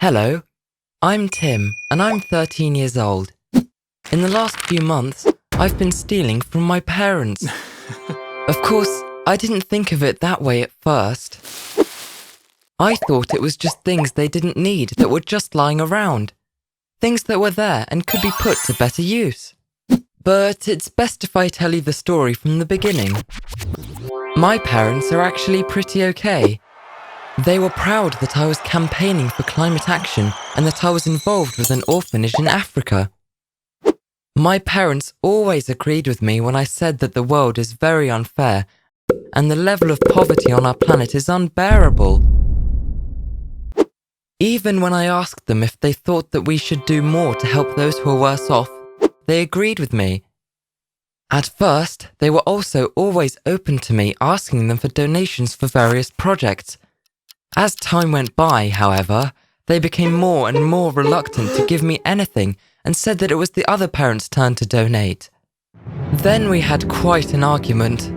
Hello, I'm Tim and I'm 13 years old. In the last few months, I've been stealing from my parents. Of course, I didn't think of it that way at first. I thought it was just things they didn't need that were just lying around. Things that were there and could be put to better use. But it's best if I tell you the story from the beginning. My parents are actually pretty okay. They were proud that I was campaigning for climate action and that I was involved with an orphanage in Africa. My parents always agreed with me when I said that the world is very unfair and the level of poverty on our planet is unbearable. Even when I asked them if they thought that we should do more to help those who are worse off, they agreed with me. At first, they were also always open to me asking them for donations for various projects. As time went by, however, they became more and more reluctant to give me anything and said that it was the other parents' turn to donate. Then we had quite an argument.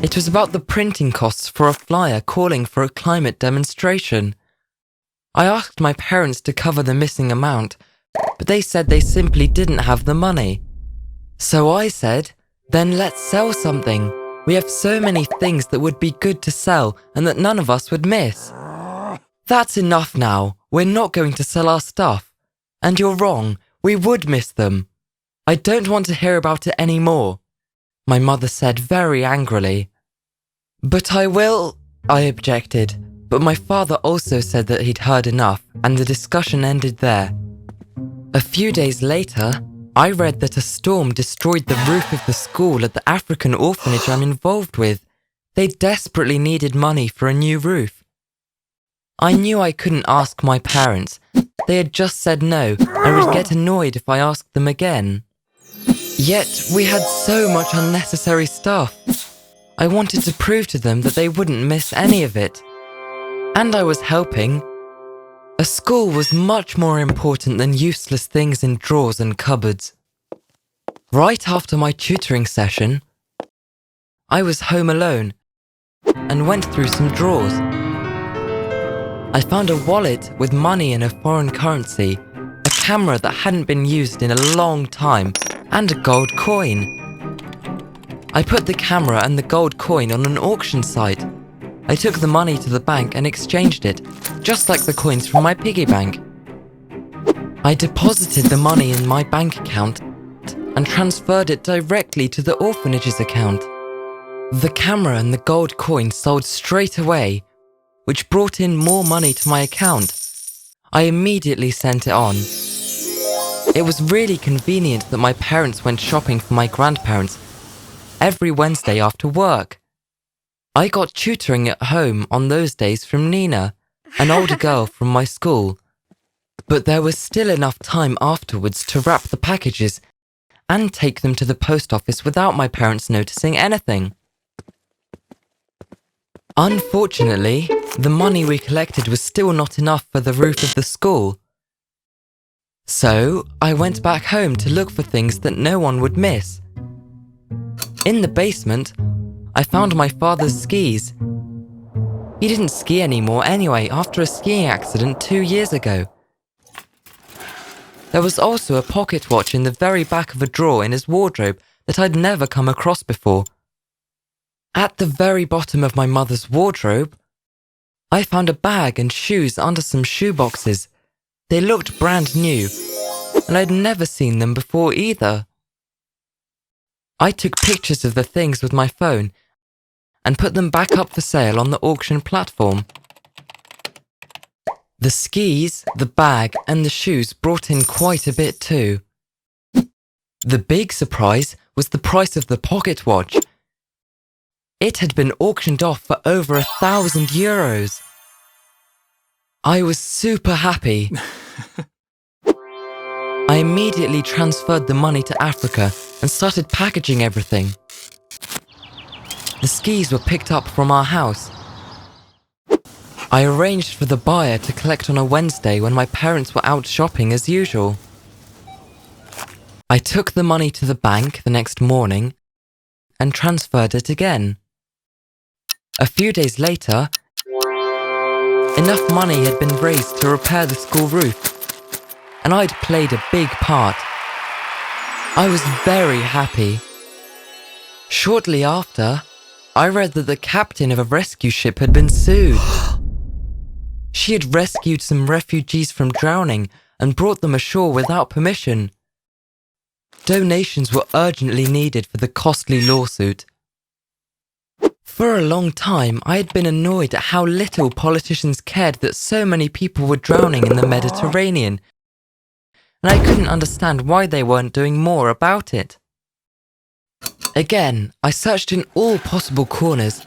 It was about the printing costs for a flyer calling for a climate demonstration. I asked my parents to cover the missing amount, but they said they simply didn't have the money. So I said, then let's sell something. We have so many things that would be good to sell and that none of us would miss. That's enough now. We're not going to sell our stuff. And you're wrong. We would miss them. I don't want to hear about it anymore, my mother said very angrily. But I will, I objected, but my father also said that he'd heard enough and the discussion ended there. A few days later, I read that a storm destroyed the roof of the school at the African orphanage I'm involved with. They desperately needed money for a new roof. I knew I couldn't ask my parents. They had just said no and would get annoyed if I asked them again. Yet we had so much unnecessary stuff. I wanted to prove to them that they wouldn't miss any of it. And I was helping. A school was much more important than useless things in drawers and cupboards. Right after my tutoring session, I was home alone and went through some drawers. I found a wallet with money in a foreign currency, a camera that hadn't been used in a long time, and a gold coin. I put the camera and the gold coin on an auction site. I took the money to the bank and exchanged it, just like the coins from my piggy bank. I deposited the money in my bank account and transferred it directly to the orphanage's account. The camera and the gold coin sold straight away, which brought in more money to my account. I immediately sent it on. It was really convenient that my parents went shopping for my grandparents every Wednesday after work. I got tutoring at home on those days from Nina, an older girl from my school. But there was still enough time afterwards to wrap the packages and take them to the post office without my parents noticing anything. Unfortunately, the money we collected was still not enough for the roof of the school. So I went back home to look for things that no one would miss. In the basement, I found my father's skis. He didn't ski anymore anyway after a skiing accident 2 years ago. There was also a pocket watch in the very back of a drawer in his wardrobe that I'd never come across before. At the very bottom of my mother's wardrobe, I found a bag and shoes under some shoe boxes. They looked brand new, and I'd never seen them before either. I took pictures of the things with my phone and put them back up for sale on the auction platform. The skis, the bag, and the shoes brought in quite a bit too. The big surprise was the price of the pocket watch. It had been auctioned off for over €1,000. I was super happy. I immediately transferred the money to Africa and started packaging everything. The skis were picked up from our house. I arranged for the buyer to collect on a Wednesday when my parents were out shopping as usual. I took the money to the bank the next morning and transferred it again. A few days later, Enough money had been raised to repair the school roof, and I'd played a big part. I was very happy. Shortly after, I read that the captain of a rescue ship had been sued. She had rescued some refugees from drowning and brought them ashore without permission. Donations were urgently needed for the costly lawsuit. For a long time, I had been annoyed at how little politicians cared that so many people were drowning in the Mediterranean, and I couldn't understand why they weren't doing more about it. Again, I searched in all possible corners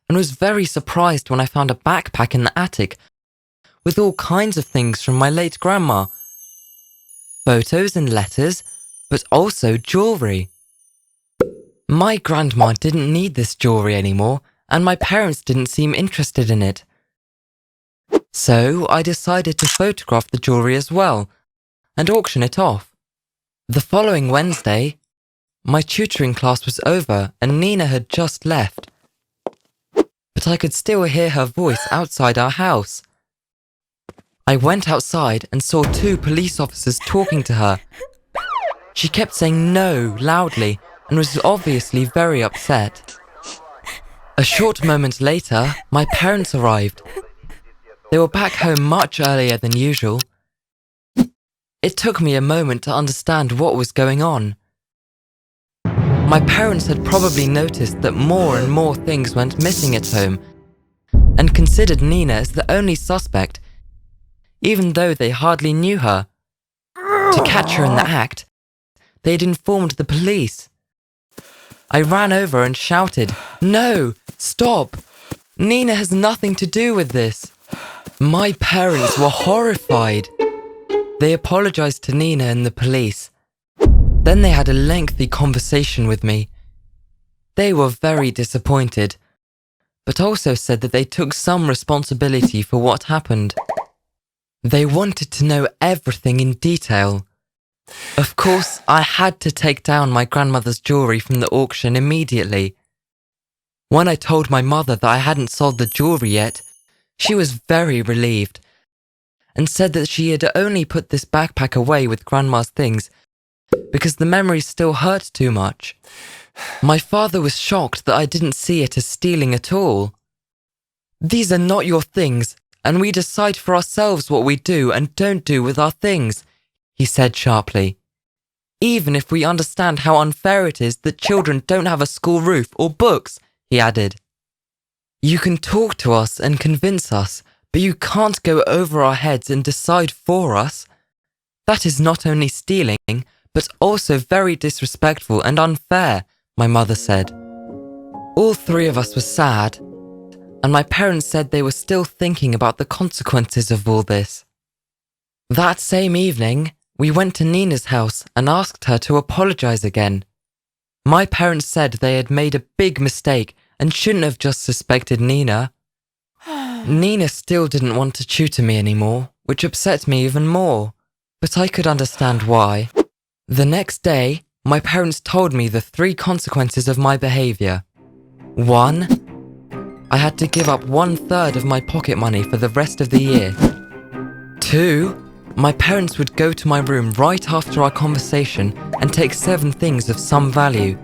and was very surprised when I found a backpack in the attic with all kinds of things from my late grandma. Photos and letters, but also jewellery. My grandma didn't need this jewellery anymore, and my parents didn't seem interested in it. So I decided to photograph the jewellery as well and auction it off. The following Wednesday, my tutoring class was over and Nina had just left, but I could still hear her voice outside our house. I went outside and saw 2 police officers talking to her. She kept saying no loudly and was obviously very upset. A short moment later, my parents arrived. They were back home much earlier than usual. It took me a moment to understand what was going on. My parents had probably noticed that more and more things went missing at home and considered Nina as the only suspect, even though they hardly knew her. To catch her in the act, they'd informed the police. I ran over and shouted, "No, stop! Nina has nothing to do with this." My parents were horrified. They apologized to Nina and the police. Then they had a lengthy conversation with me. They were very disappointed, but also said that they took some responsibility for what happened. They wanted to know everything in detail. Of course, I had to take down my grandmother's jewellery from the auction immediately. When I told my mother that I hadn't sold the jewellery yet, she was very relieved and said that she had only put this backpack away with Grandma's things because the memories still hurt too much. My father was shocked that I didn't see it as stealing at all. "These are not your things, and we decide for ourselves what we do and don't do with our things," he said sharply. "Even if we understand how unfair it is that children don't have a school roof or books," he added. "You can talk to us and convince us, but you can't go over our heads and decide for us. That is not only stealing, but also very disrespectful and unfair," my mother said. All 3 of us were sad, and my parents said they were still thinking about the consequences of all this. That same evening, we went to Nina's house and asked her to apologize again. My parents said they had made a big mistake and shouldn't have just suspected Nina. Nina still didn't want to tutor me anymore, which upset me even more, but I could understand why. The next day, my parents told me the 3 consequences of my behaviour. 1. I had to give up 1/3 of my pocket money for the rest of the year. 2. My parents would go to my room right after our conversation and take 7 things of some value.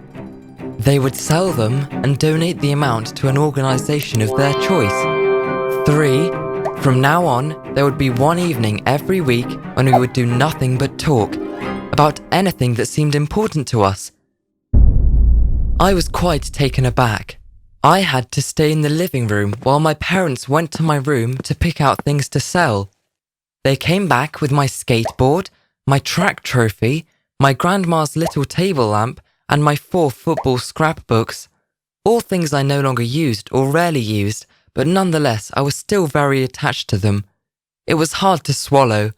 They would sell them and donate the amount to an organisation of their choice. 3. From now on, there would be one evening every week when we would do nothing but talk about anything that seemed important to us. I was quite taken aback. I had to stay in the living room while my parents went to my room to pick out things to sell. They came back with my skateboard, my track trophy, my grandma's little table lamp, and my 4 football scrapbooks. All things I no longer used or rarely used, but nonetheless I was still very attached to them. It was hard to swallow,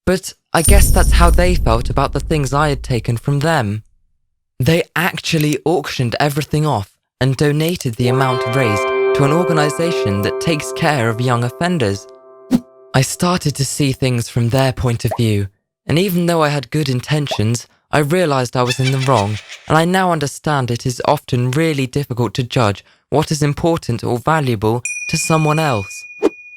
but I guess that's how they felt about the things I had taken from them. They actually auctioned everything off and donated the amount raised to an organisation that takes care of young offenders. I started to see things from their point of view, and even though I had good intentions, I realised I was in the wrong, and I now understand it is often really difficult to judge what is important or valuable to someone else.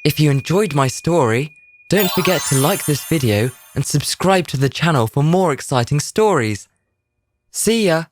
If you enjoyed my story, don't forget to like this video and subscribe to the channel for more exciting stories. See ya!